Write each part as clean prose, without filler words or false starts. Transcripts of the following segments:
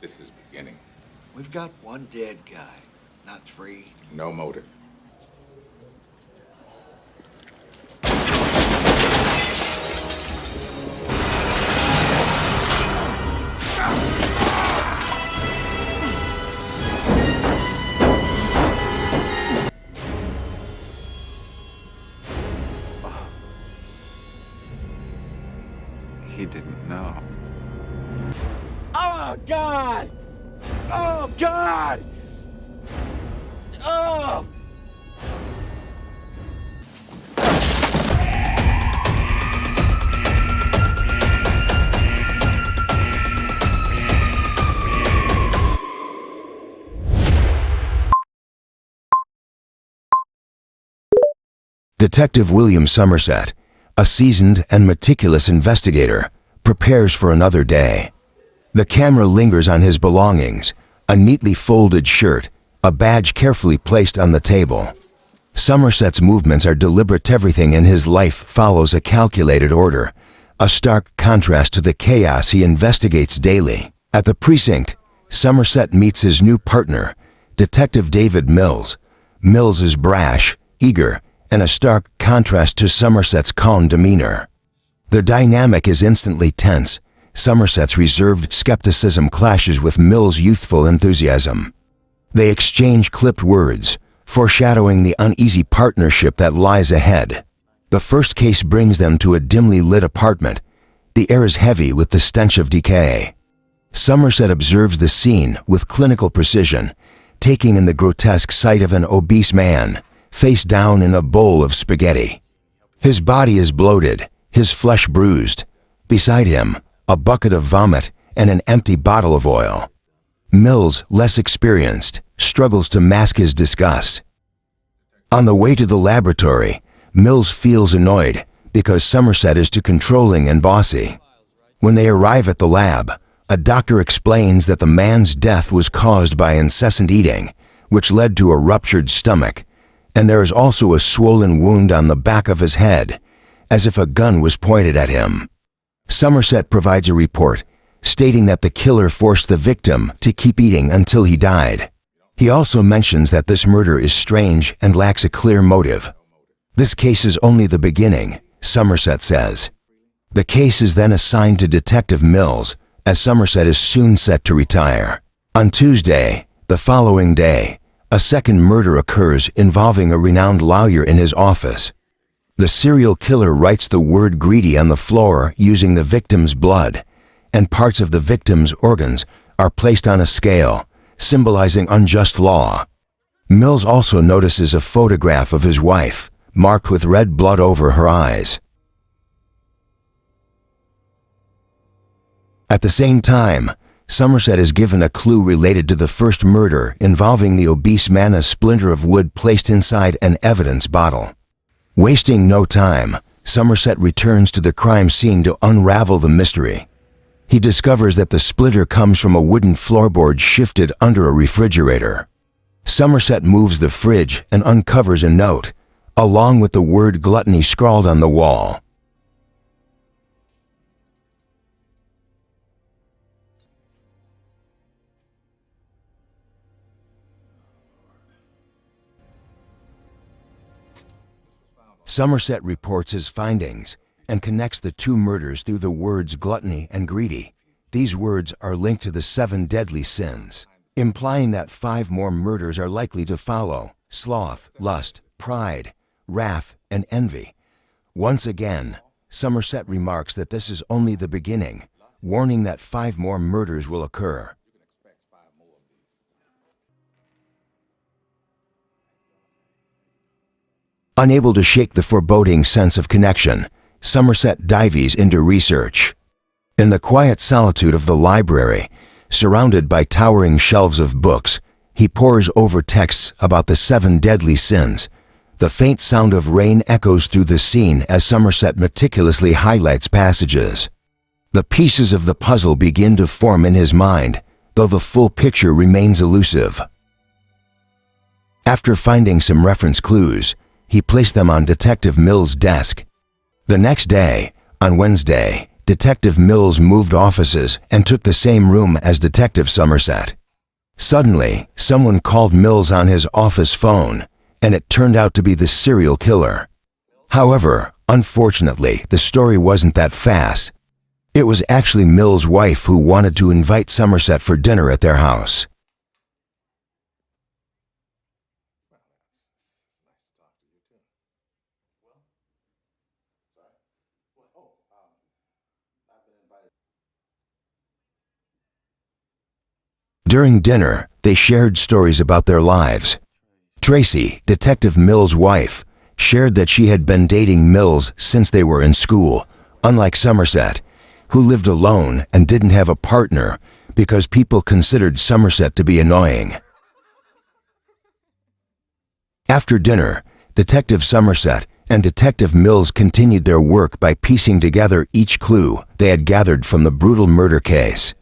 This is beginning. We've got one dead guy, not three. No motive. He didn't know. Oh, God! Oh, God! Oh! Detective William Somerset, a seasoned and meticulous investigator, prepares for another day. The camera lingers on his belongings, a neatly folded shirt, a badge carefully placed on the table. Somerset's movements are deliberate. Everything in his life follows a calculated order, a stark contrast to the chaos he investigates daily. At the precinct, Somerset meets his new partner, Detective David Mills. Mills is brash, eager, and a stark contrast to Somerset's calm demeanor. The dynamic is instantly tense. Somerset's reserved skepticism clashes with Mills' youthful enthusiasm. They exchange clipped words, foreshadowing the uneasy partnership that lies ahead. The first case brings them to a dimly lit apartment. The air is heavy with the stench of decay. Somerset observes the scene with clinical precision, taking in the grotesque sight of an obese man, face down in a bowl of spaghetti. His body is bloated, his flesh bruised. Beside him, a bucket of vomit and an empty bottle of oil. Mills, less experienced, struggles to mask his disgust. On the way to the laboratory, Mills feels annoyed because Somerset is too controlling and bossy. When they arrive at the lab, a doctor explains that the man's death was caused by incessant eating, which led to a ruptured stomach, and there is also a swollen wound on the back of his head, as if a gun was pointed at him. Somerset provides a report, stating that the killer forced the victim to keep eating until he died. He also mentions that this murder is strange and lacks a clear motive. This case is only the beginning, Somerset says. The case is then assigned to Detective Mills, as Somerset is soon set to retire. On Tuesday, the following day, a second murder occurs involving a renowned lawyer in his office. The serial killer writes the word greedy on the floor using the victim's blood, and parts of the victim's organs are placed on a scale, symbolizing unjust law. Mills also notices a photograph of his wife, marked with red blood over her eyes. At the same time, Somerset is given a clue related to the first murder involving the obese man, a splinter of wood placed inside an evidence bottle. Wasting no time, Somerset returns to the crime scene to unravel the mystery. He discovers that the splinter comes from a wooden floorboard shifted under a refrigerator. Somerset moves the fridge and uncovers a note, along with the word gluttony scrawled on the wall. Somerset reports his findings and connects the two murders through the words gluttony and greedy. These words are linked to the 7 deadly sins, implying that 5 more murders are likely to follow: sloth, lust, pride, wrath, and envy. Once again, Somerset remarks that this is only the beginning, warning that 5 more murders will occur. Unable to shake the foreboding sense of connection, Somerset dives into research. In the quiet solitude of the library, surrounded by towering shelves of books, he pores over texts about the 7 deadly sins. The faint sound of rain echoes through the scene as Somerset meticulously highlights passages. The pieces of the puzzle begin to form in his mind, though the full picture remains elusive. After finding some reference clues, he placed them on Detective Mills' desk. The next day, on Wednesday, Detective Mills moved offices and took the same room as Detective Sommerset. Suddenly, someone called Mills on his office phone, and it turned out to be the serial killer. However, unfortunately, the story wasn't that fast. It was actually Mills' wife who wanted to invite Sommerset for dinner at their house. During dinner, they shared stories about their lives. Tracy, Detective Mills' wife, shared that she had been dating Mills since they were in school, unlike Sommerset, who lived alone and didn't have a partner because people considered Sommerset to be annoying. After dinner, Detective Sommerset and Detective Mills continued their work by piecing together each clue they had gathered from the brutal murder case.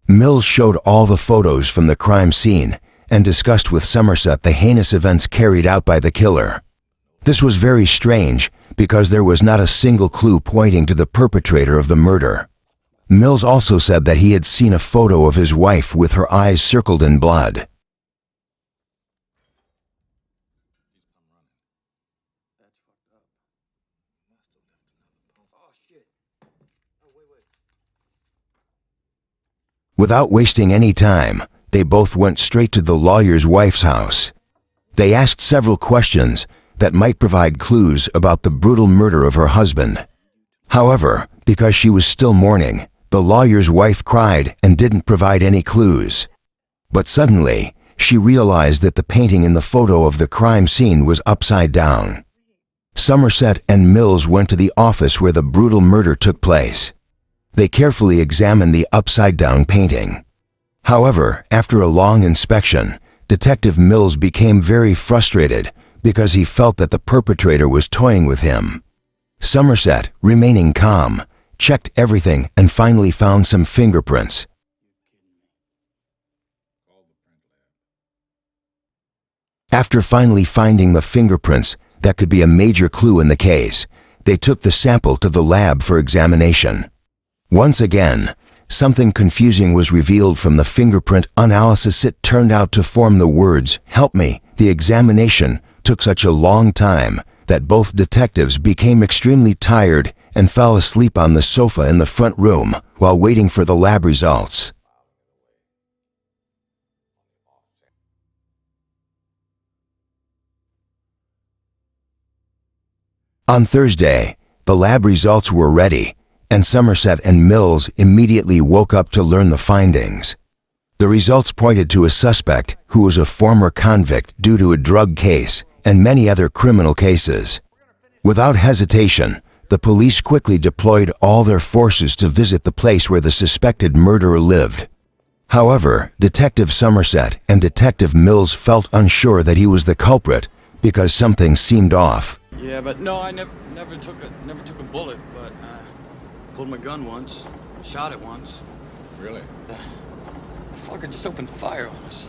Mills showed all the photos from the crime scene and discussed with Sommerset the heinous events carried out by the killer. This was very strange because there was not a single clue pointing to the perpetrator of the murder. Mills also said that he had seen a photo of his wife with her eyes circled in blood. Without wasting any time, they both went straight to the lawyer's wife's house. They asked several questions that might provide clues about the brutal murder of her husband. However, because she was still mourning, the lawyer's wife cried and didn't provide any clues. But suddenly, she realized that the painting in the photo of the crime scene was upside down. Sommerset and Mills went to the office where the brutal murder took place. They carefully examined the upside-down painting. However, after a long inspection, Detective Mills became very frustrated because he felt that the perpetrator was toying with him. Sommerset, remaining calm, checked everything and finally found some fingerprints. After finally finding the fingerprints that could be a major clue in the case, they took the sample to the lab for examination. Once again, something confusing was revealed from the fingerprint analysis. It turned out to form the words, "Help me." The examination took such a long time that both detectives became extremely tired and fell asleep on the sofa in the front room while waiting for the lab results. On Thursday, the lab results were ready, and Sommerset and Mills immediately woke up to learn the findings. The results pointed to a suspect who was a former convict due to a drug case and many other criminal cases. Without hesitation, the police quickly deployed all their forces to visit the place where the suspected murderer lived. However, Detective Sommerset and Detective Mills felt unsure that he was the culprit because something seemed off. Yeah, but no, I never took a bullet, but pulled my gun once, shot it once. Really? The fucker just opened fire on us.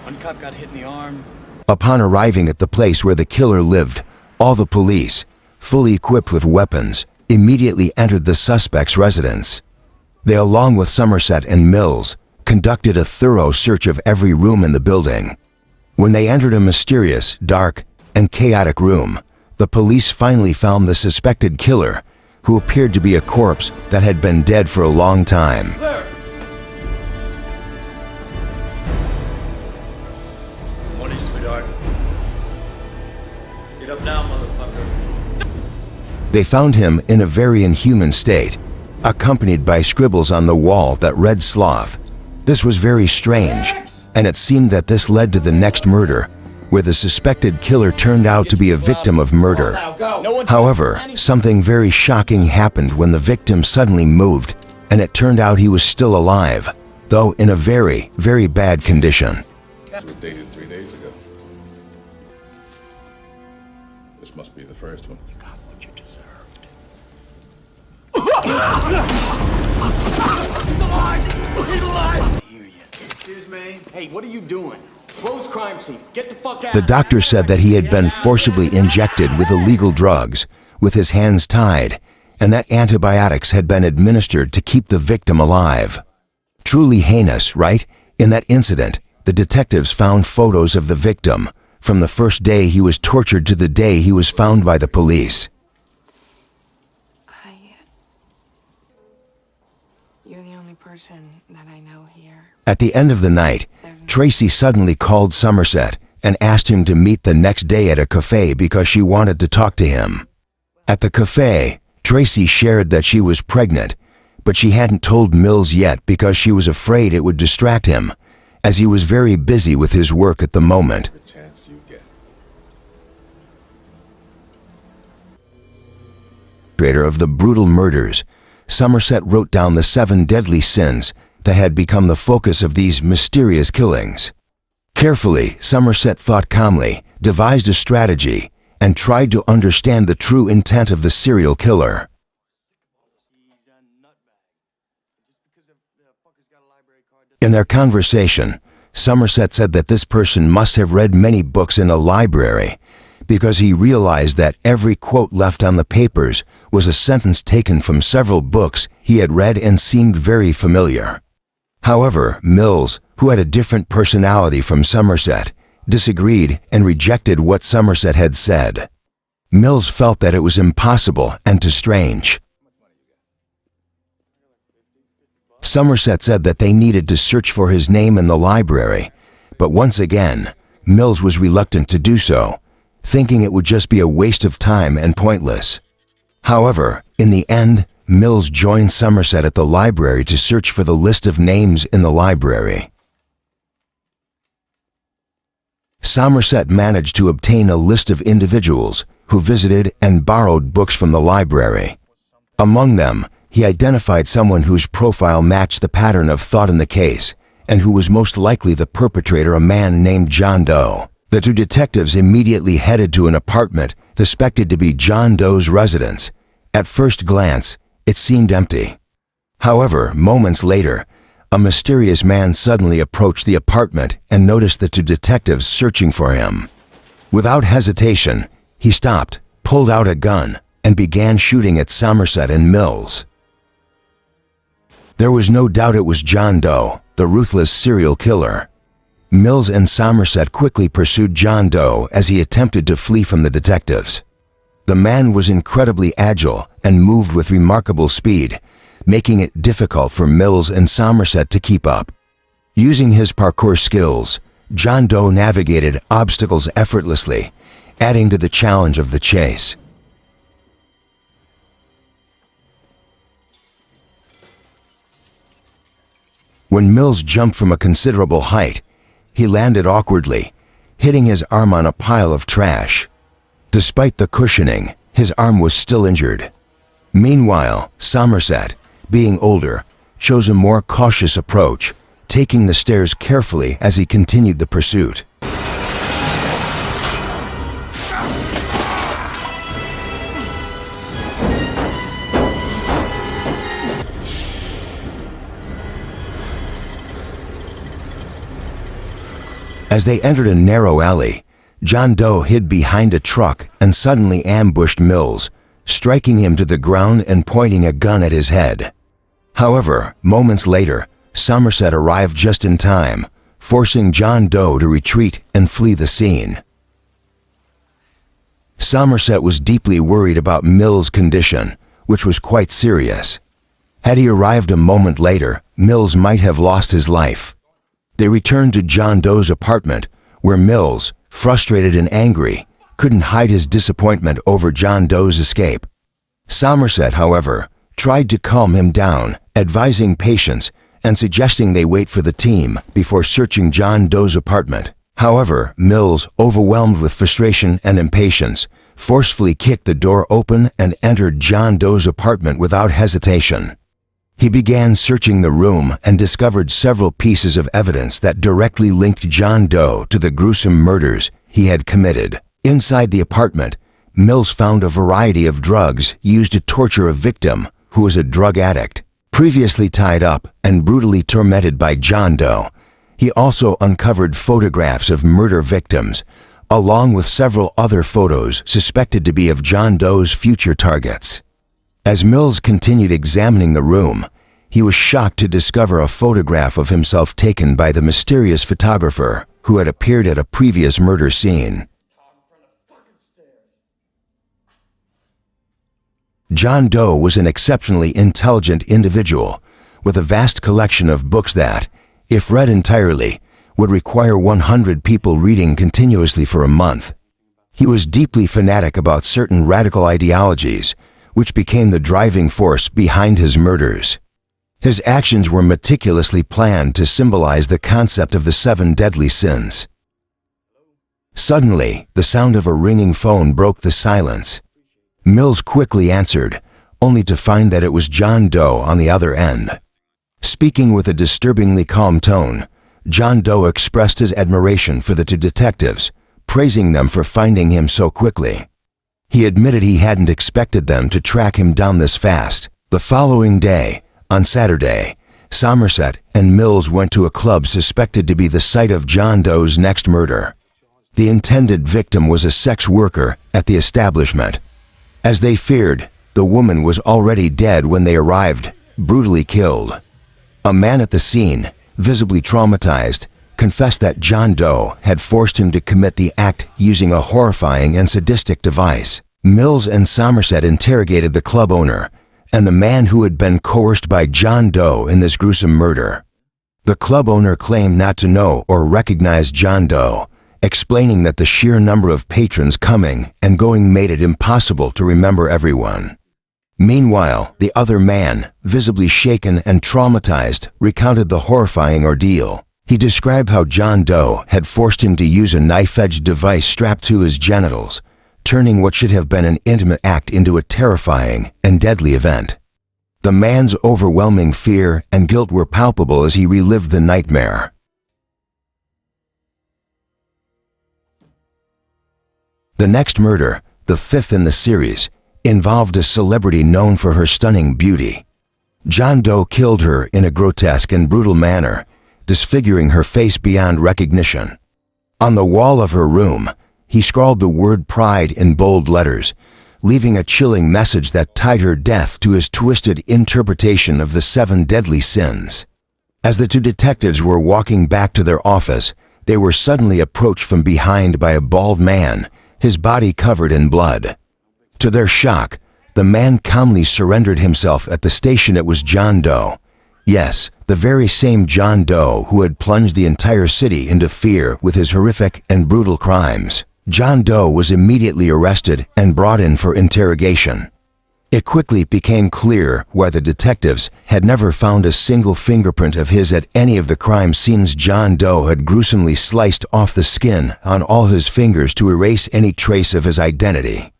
One cop got hit in the arm. Upon arriving at the place where the killer lived, all the police, fully equipped with weapons, immediately entered the suspect's residence. They, along with Sommerset and Mills, conducted a thorough search of every room in the building. When they entered a mysterious, dark, and chaotic room, the police finally found the suspected killer, who appeared to be a corpse that had been dead for a long time. There! Morning, sweetheart. Get up now, motherfucker. They found him in a very inhuman state, accompanied by scribbles on the wall that read sloth. This was very strange, and it seemed that this led to the next murder, where the suspected killer turned out to be a victim of murder. However, something very shocking happened when the victim suddenly moved, and it turned out he was still alive, though in a very, very bad condition. It was dated 3 days ago. This must be the first one. You got what you deserved. He's alive! He's alive! Excuse me? Hey, what are you doing? Close crime scene. Get the fuck out. The doctor said that he had been forcibly injected with illegal drugs, with his hands tied, and that antibiotics had been administered to keep the victim alive. Truly heinous, right? In that incident, the detectives found photos of the victim, from the first day he was tortured to the day he was found by the police. You're the only person that I know here. At the end of the night, Tracy suddenly called Somerset and asked him to meet the next day at a cafe because she wanted to talk to him. At the cafe, Tracy shared that she was pregnant, but she hadn't told Mills yet because she was afraid it would distract him, as he was very busy with his work at the moment. The chance you get. Of the brutal murders, Somerset wrote down the 7 deadly sins that had become the focus of these mysterious killings. Carefully, Somerset thought calmly, devised a strategy, and tried to understand the true intent of the serial killer. In their conversation, Somerset said that this person must have read many books in a library, because he realized that every quote left on the papers was a sentence taken from several books he had read and seemed very familiar. However, Mills, who had a different personality from Somerset, disagreed and rejected what Somerset had said. Mills felt that it was impossible and too strange. Somerset said that they needed to search for his name in the library, but once again, Mills was reluctant to do so, thinking it would just be a waste of time and pointless. However, in the end, Mills joined Somerset at the library to search for the list of names in the library. Somerset managed to obtain a list of individuals who visited and borrowed books from the library. Among them, he identified someone whose profile matched the pattern of thought in the case, and who was most likely the perpetrator, a man named John Doe. The 2 detectives immediately headed to an apartment suspected to be John Doe's residence. At first glance, it seemed empty. However, moments later, a mysterious man suddenly approached the apartment and noticed the 2 detectives searching for him. Without hesitation, he stopped, pulled out a gun, and began shooting at Somerset and Mills. There was no doubt it was John Doe, the ruthless serial killer. Mills and Somerset quickly pursued John Doe as he attempted to flee from the detectives. The man was incredibly agile and moved with remarkable speed, making it difficult for Mills and Somerset to keep up. Using his parkour skills, John Doe navigated obstacles effortlessly, adding to the challenge of the chase. When Mills jumped from a considerable height, he landed awkwardly, hitting his arm on a pile of trash. Despite the cushioning, his arm was still injured. Meanwhile, Somerset, being older, chose a more cautious approach, taking the stairs carefully as he continued the pursuit. As they entered a narrow alley, John Doe hid behind a truck and suddenly ambushed Mills, striking him to the ground and pointing a gun at his head. However, moments later, Somerset arrived just in time, forcing John Doe to retreat and flee the scene. Somerset was deeply worried about Mills' condition, which was quite serious. Had he arrived a moment later, Mills might have lost his life. They returned to John Doe's apartment, where Mills, frustrated and angry, couldn't hide his disappointment over John Doe's escape. Somerset, however, tried to calm him down, advising patience and suggesting they wait for the team before searching John Doe's apartment. However, Mills, overwhelmed with frustration and impatience, forcefully kicked the door open and entered John Doe's apartment without hesitation. He began searching the room and discovered several pieces of evidence that directly linked John Doe to the gruesome murders he had committed. Inside the apartment, Mills found a variety of drugs used to torture a victim who was a drug addict. Previously tied up and brutally tormented by John Doe, he also uncovered photographs of murder victims, along with several other photos suspected to be of John Doe's future targets. As Mills continued examining the room, he was shocked to discover a photograph of himself taken by the mysterious photographer who had appeared at a previous murder scene. John Doe was an exceptionally intelligent individual with a vast collection of books that, if read entirely, would require 100 people reading continuously for a month. He was deeply fanatic about certain radical ideologies, which became the driving force behind his murders. His actions were meticulously planned to symbolize the concept of the 7 deadly sins. Suddenly, the sound of a ringing phone broke the silence. Mills quickly answered, only to find that it was John Doe on the other end. Speaking with a disturbingly calm tone, John Doe expressed his admiration for the 2 detectives, praising them for finding him so quickly. He admitted he hadn't expected them to track him down this fast. The following day, on Saturday, Somerset and Mills went to a club suspected to be the site of John Doe's next murder. The intended victim was a sex worker at the establishment. As they feared, the woman was already dead when they arrived, brutally killed. A man at the scene, visibly traumatized, confessed that John Doe had forced him to commit the act using a horrifying and sadistic device. Mills and Somerset interrogated the club owner and the man who had been coerced by John Doe in this gruesome murder. The club owner claimed not to know or recognize John Doe, explaining that the sheer number of patrons coming and going made it impossible to remember everyone. Meanwhile, the other man, visibly shaken and traumatized, recounted the horrifying ordeal. He described how John Doe had forced him to use a knife-edged device strapped to his genitals, turning what should have been an intimate act into a terrifying and deadly event. The man's overwhelming fear and guilt were palpable as he relived the nightmare. The next murder, the 5th in the series, involved a celebrity known for her stunning beauty. John Doe killed her in a grotesque and brutal manner, disfiguring her face beyond recognition. On the wall of her room, he scrawled the word pride in bold letters, leaving a chilling message that tied her death to his twisted interpretation of the 7 deadly sins. As the 2 detectives were walking back to their office, they were suddenly approached from behind by a bald man, his body covered in blood. To their shock, the man calmly surrendered himself at the station. It was John Doe. Yes, the very same John Doe who had plunged the entire city into fear with his horrific and brutal crimes. John Doe was immediately arrested and brought in for interrogation. It quickly became clear why the detectives had never found a single fingerprint of his at any of the crime scenes. John Doe had gruesomely sliced off the skin on all his fingers to erase any trace of his identity.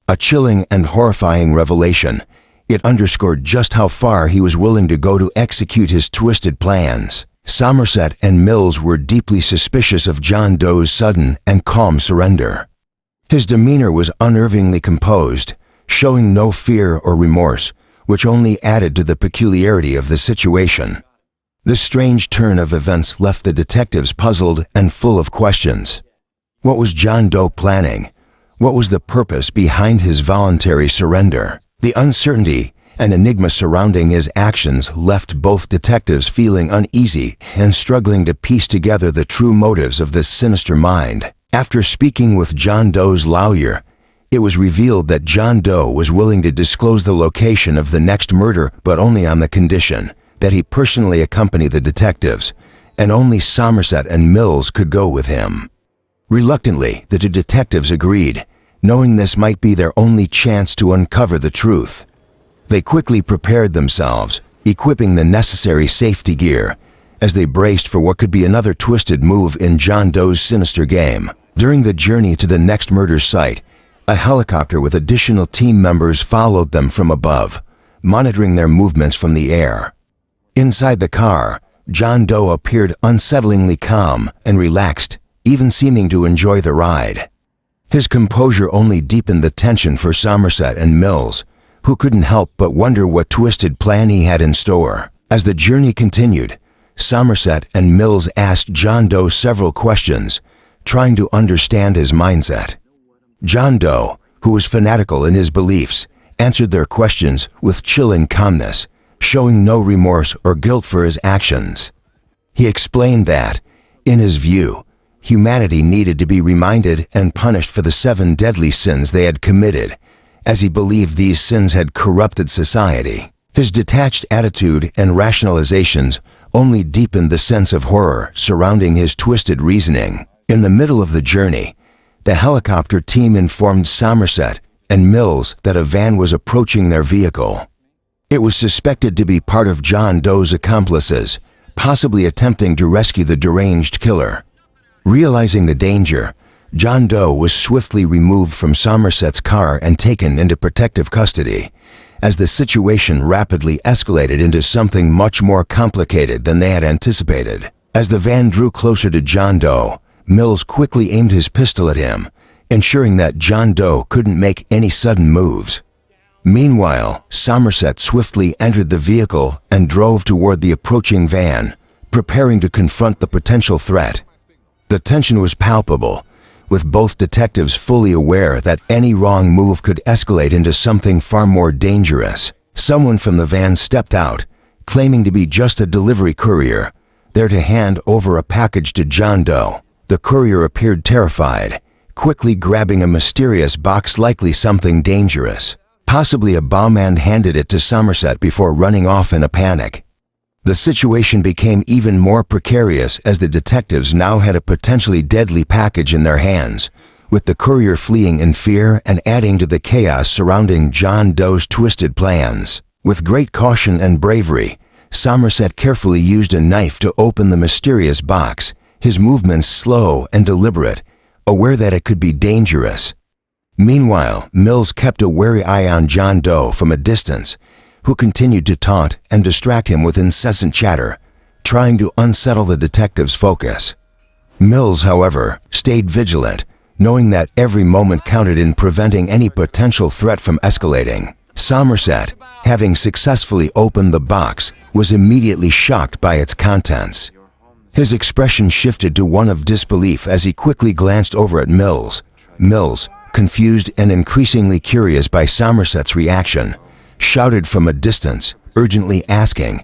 A chilling and horrifying revelation. It underscored just how far he was willing to go to execute his twisted plans. Somerset and Mills were deeply suspicious of John Doe's sudden and calm surrender. His demeanor was unnervingly composed, showing no fear or remorse, which only added to the peculiarity of the situation. This strange turn of events left the detectives puzzled and full of questions. What was John Doe planning? What was the purpose behind his voluntary surrender? The uncertainty and enigma surrounding his actions left both detectives feeling uneasy and struggling to piece together the true motives of this sinister mind. After speaking with John Doe's lawyer, it was revealed that John Doe was willing to disclose the location of the next murder, but only on the condition that he personally accompany the detectives, and only Somerset and Mills could go with him. Reluctantly, the 2 detectives agreed, knowing this might be their only chance to uncover the truth. They quickly prepared themselves, equipping the necessary safety gear, as they braced for what could be another twisted move in John Doe's sinister game. During the journey to the next murder site, a helicopter with additional team members followed them from above, monitoring their movements from the air. Inside the car, John Doe appeared unsettlingly calm and relaxed, even seeming to enjoy the ride. His composure only deepened the tension for Somerset and Mills, who couldn't help but wonder what twisted plan he had in store. As the journey continued, Somerset and Mills asked John Doe several questions, trying to understand his mindset. John Doe, who was fanatical in his beliefs, answered their questions with chilling calmness, showing no remorse or guilt for his actions. He explained that, in his view, humanity needed to be reminded and punished for the 7 deadly sins they had committed, as he believed these sins had corrupted society. His detached attitude and rationalizations only deepened the sense of horror surrounding his twisted reasoning. In the middle of the journey, the helicopter team informed Somerset and Mills that a van was approaching their vehicle. It was suspected to be part of John Doe's accomplices, possibly attempting to rescue the deranged killer. Realizing the danger, John Doe was swiftly removed from Somerset's car and taken into protective custody, as the situation rapidly escalated into something much more complicated than they had anticipated. As the van drew closer to John Doe, Mills quickly aimed his pistol at him, ensuring that John Doe couldn't make any sudden moves. Meanwhile, Somerset swiftly entered the vehicle and drove toward the approaching van, preparing to confront the potential threat. The tension was palpable, with both detectives fully aware that any wrong move could escalate into something far more dangerous. Someone from the van stepped out, claiming to be just a delivery courier, there to hand over a package to John Doe. The courier appeared terrified, quickly grabbing a mysterious box, likely something dangerous, possibly a bomb, and handed it to Somerset before running off in a panic. The situation became even more precarious as the detectives now had a potentially deadly package in their hands, with the courier fleeing in fear and adding to the chaos surrounding John Doe's twisted plans. With great caution and bravery, Somerset carefully used a knife to open the mysterious box, his movements slow and deliberate, aware that it could be dangerous. Meanwhile, Mills kept a wary eye on John Doe from a distance, who continued to taunt and distract him with incessant chatter, trying to unsettle the detective's focus. Mills, however, stayed vigilant, knowing that every moment counted in preventing any potential threat from escalating. Somerset, having successfully opened the box, was immediately shocked by its contents. His expression shifted to one of disbelief as he quickly glanced over at Mills. Mills, confused and increasingly curious by Somerset's reaction, shouted from a distance, urgently asking,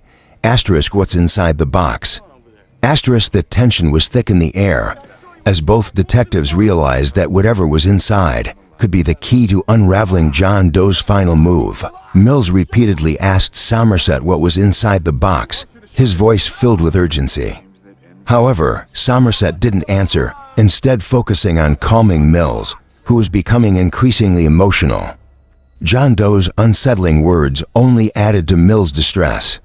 "What's inside the box?" The tension was thick in the air, as both detectives realized that whatever was inside could be the key to unraveling John Doe's final move. Mills repeatedly asked Somerset what was inside the box, his voice filled with urgency. However, Somerset didn't answer, instead focusing on calming Mills, who was becoming increasingly emotional. John Doe's unsettling words only added to Mills' distress.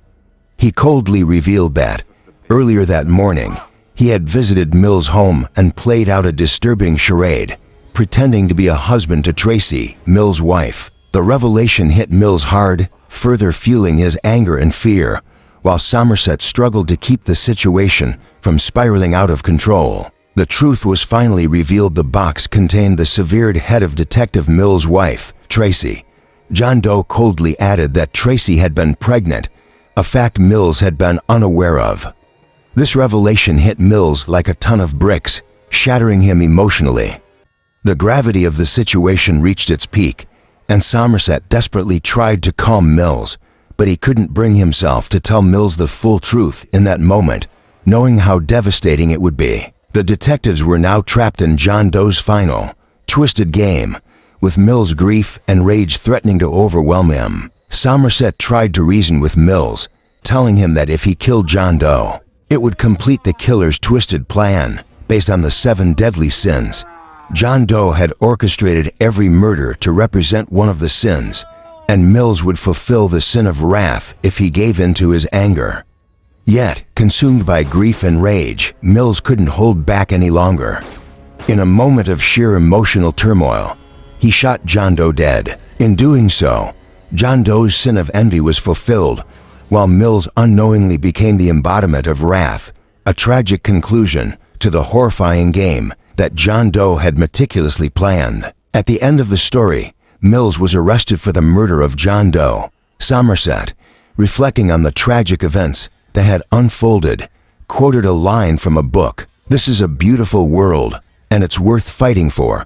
He coldly revealed that, earlier that morning, he had visited Mills' home and played out a disturbing charade, pretending to be a husband to Tracy, Mills' wife. The revelation hit Mills hard, further fueling his anger and fear, while Somerset struggled to keep the situation from spiraling out of control. The truth was finally revealed. The box contained the severed head of Detective Mills' wife, Tracy. John Doe coldly added that Tracy had been pregnant, a fact Mills had been unaware of. This revelation hit Mills like a ton of bricks, shattering him emotionally. The gravity of the situation reached its peak, and Somerset desperately tried to calm Mills, but he couldn't bring himself to tell Mills the full truth in that moment, knowing how devastating it would be. The detectives were now trapped in John Doe's final, twisted game, with Mills' grief and rage threatening to overwhelm him. Somerset tried to reason with Mills, telling him that if he killed John Doe, it would complete the killer's twisted plan based on the 7 deadly sins. John Doe had orchestrated every murder to represent one of the sins, and Mills would fulfill the sin of wrath if he gave in to his anger. Yet, consumed by grief and rage, Mills couldn't hold back any longer. In a moment of sheer emotional turmoil, he shot John Doe dead. In doing so, John Doe's sin of envy was fulfilled, while Mills unknowingly became the embodiment of wrath, a tragic conclusion to the horrifying game that John Doe had meticulously planned. At the end of the story, Mills was arrested for the murder of John Doe. Somerset, reflecting on the tragic events that had unfolded, quoted a line from a book, "This is a beautiful world, and it's worth fighting for."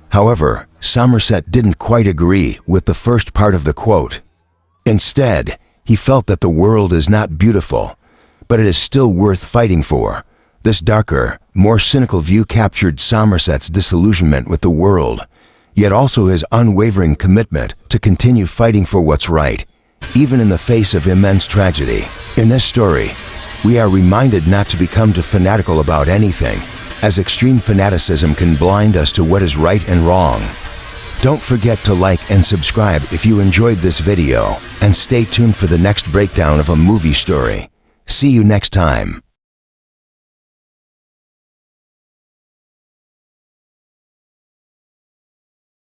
However, Somerset didn't quite agree with the first part of the quote. Instead, he felt that the world is not beautiful, but it is still worth fighting for. This darker, more cynical view captured Somerset's disillusionment with the world, yet also his unwavering commitment to continue fighting for what's right, even in the face of immense tragedy. In this story, we are reminded not to become too fanatical about anything, as extreme fanaticism can blind us to what is right and wrong. Don't forget to like and subscribe if you enjoyed this video, and stay tuned for the next breakdown of a movie story. See you next time.